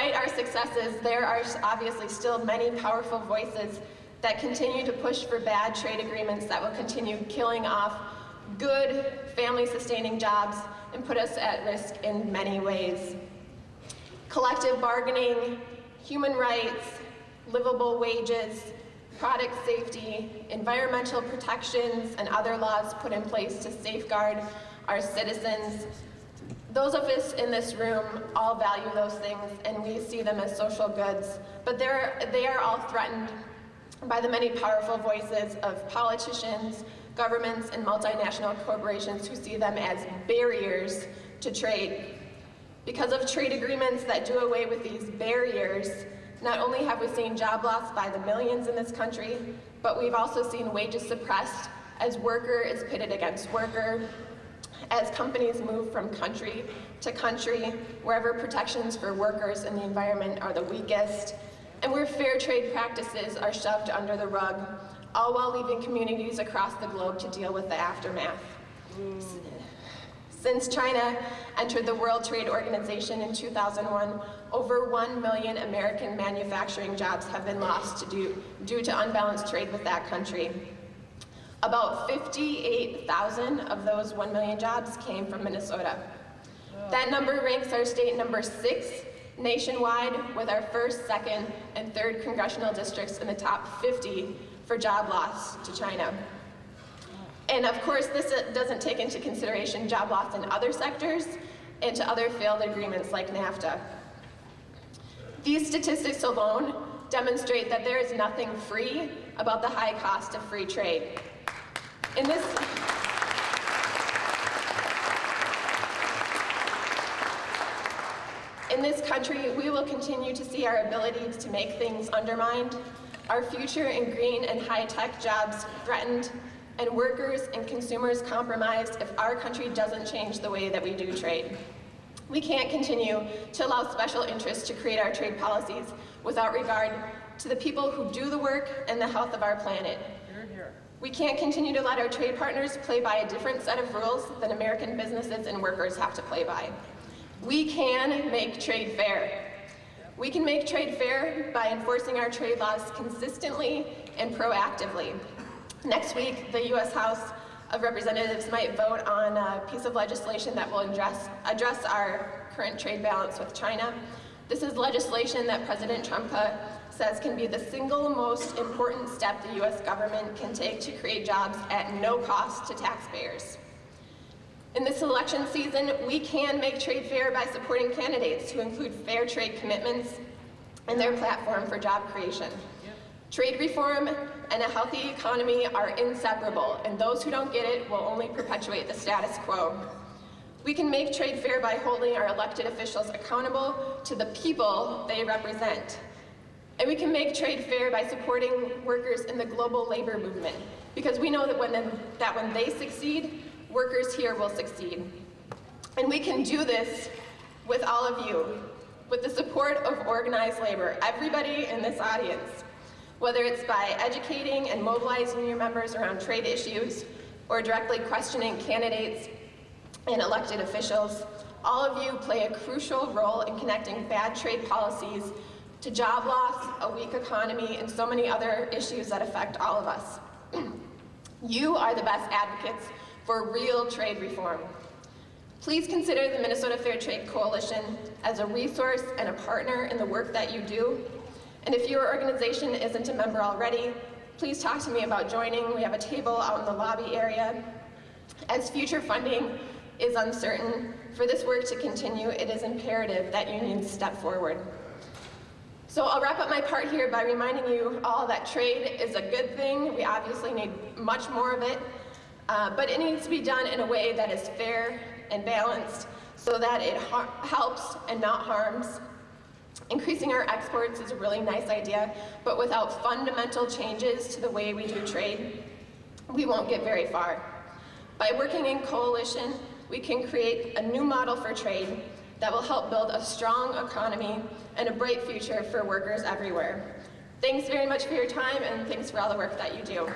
despite our successes, there are obviously still many powerful voices that continue to push for bad trade agreements that will continue killing off good family-sustaining jobs and put us at risk in many ways. Collective bargaining, human rights, livable wages, product safety, environmental protections, and other laws put in place to safeguard our citizens. Those of us in this room all value those things, and we see them as social goods, but they are all threatened by the many powerful voices of politicians, governments, and multinational corporations who see them as barriers to trade. Because of trade agreements that do away with these barriers, not only have we seen job loss by the millions in this country, but we've also seen wages suppressed as worker is pitted against worker, as companies move from country to country, wherever protections for workers and the environment are the weakest, and where fair trade practices are shoved under the rug, all while leaving communities across the globe to deal with the aftermath. Since China entered the World Trade Organization in 2001, over 1 million American manufacturing jobs have been lost due to unbalanced trade with that country. About 58,000 of those 1 million jobs came from Minnesota. That number ranks our state number 6 nationwide, with our 1st, 2nd, and 3rd congressional districts in the top 50 for job loss to China. And of course, this doesn't take into consideration job loss in other sectors and to other failed agreements like NAFTA. These statistics alone demonstrate that there is nothing free about the high cost of free trade. In this country, we will continue to see our ability to make things undermined, our future in green and high-tech jobs threatened, and workers and consumers compromised if our country doesn't change the way that we do trade. We can't continue to allow special interests to create our trade policies without regard to the people who do the work and the health of our planet. We can't continue to let our trade partners play by a different set of rules than American businesses and workers have to play by. We can make trade fair. We can make trade fair by enforcing our trade laws consistently and proactively. Next week, the U.S. House of Representatives might vote on a piece of legislation that will address our current trade balance with China. This is legislation that President Trump says can be the single most important step the U.S. government can take to create jobs at no cost to taxpayers. In this election season, we can make trade fair by supporting candidates who include fair trade commitments in their platform for job creation. Trade reform and a healthy economy are inseparable, and those who don't get it will only perpetuate the status quo. We can make trade fair by holding our elected officials accountable to the people they represent. And we can make trade fair by supporting workers in the global labor movement, because we know that when they succeed, workers here will succeed. And we can do this with all of you, with the support of organized labor, everybody in this audience. Whether it's by educating and mobilizing your members around trade issues, or directly questioning candidates and elected officials, all of you play a crucial role in connecting bad trade policies to job loss, a weak economy, and so many other issues that affect all of us. You are the best advocates for real trade reform. Please consider the Minnesota Fair Trade Coalition as a resource and a partner in the work that you do. And if your organization isn't a member already, please talk to me about joining. We have a table out in the lobby area. As future funding is uncertain, for this work to continue, it is imperative that unions step forward. So I'll wrap up my part here by reminding you all that trade is a good thing. We obviously need much more of it, but it needs to be done in a way that is fair and balanced so that it helps and not harms. Increasing our exports is a really nice idea, but without fundamental changes to the way we do trade, we won't get very far. By working in coalition, we can create a new model for trade that will help build a strong economy and a bright future for workers everywhere. Thanks very much for your time, and thanks for all the work that you do.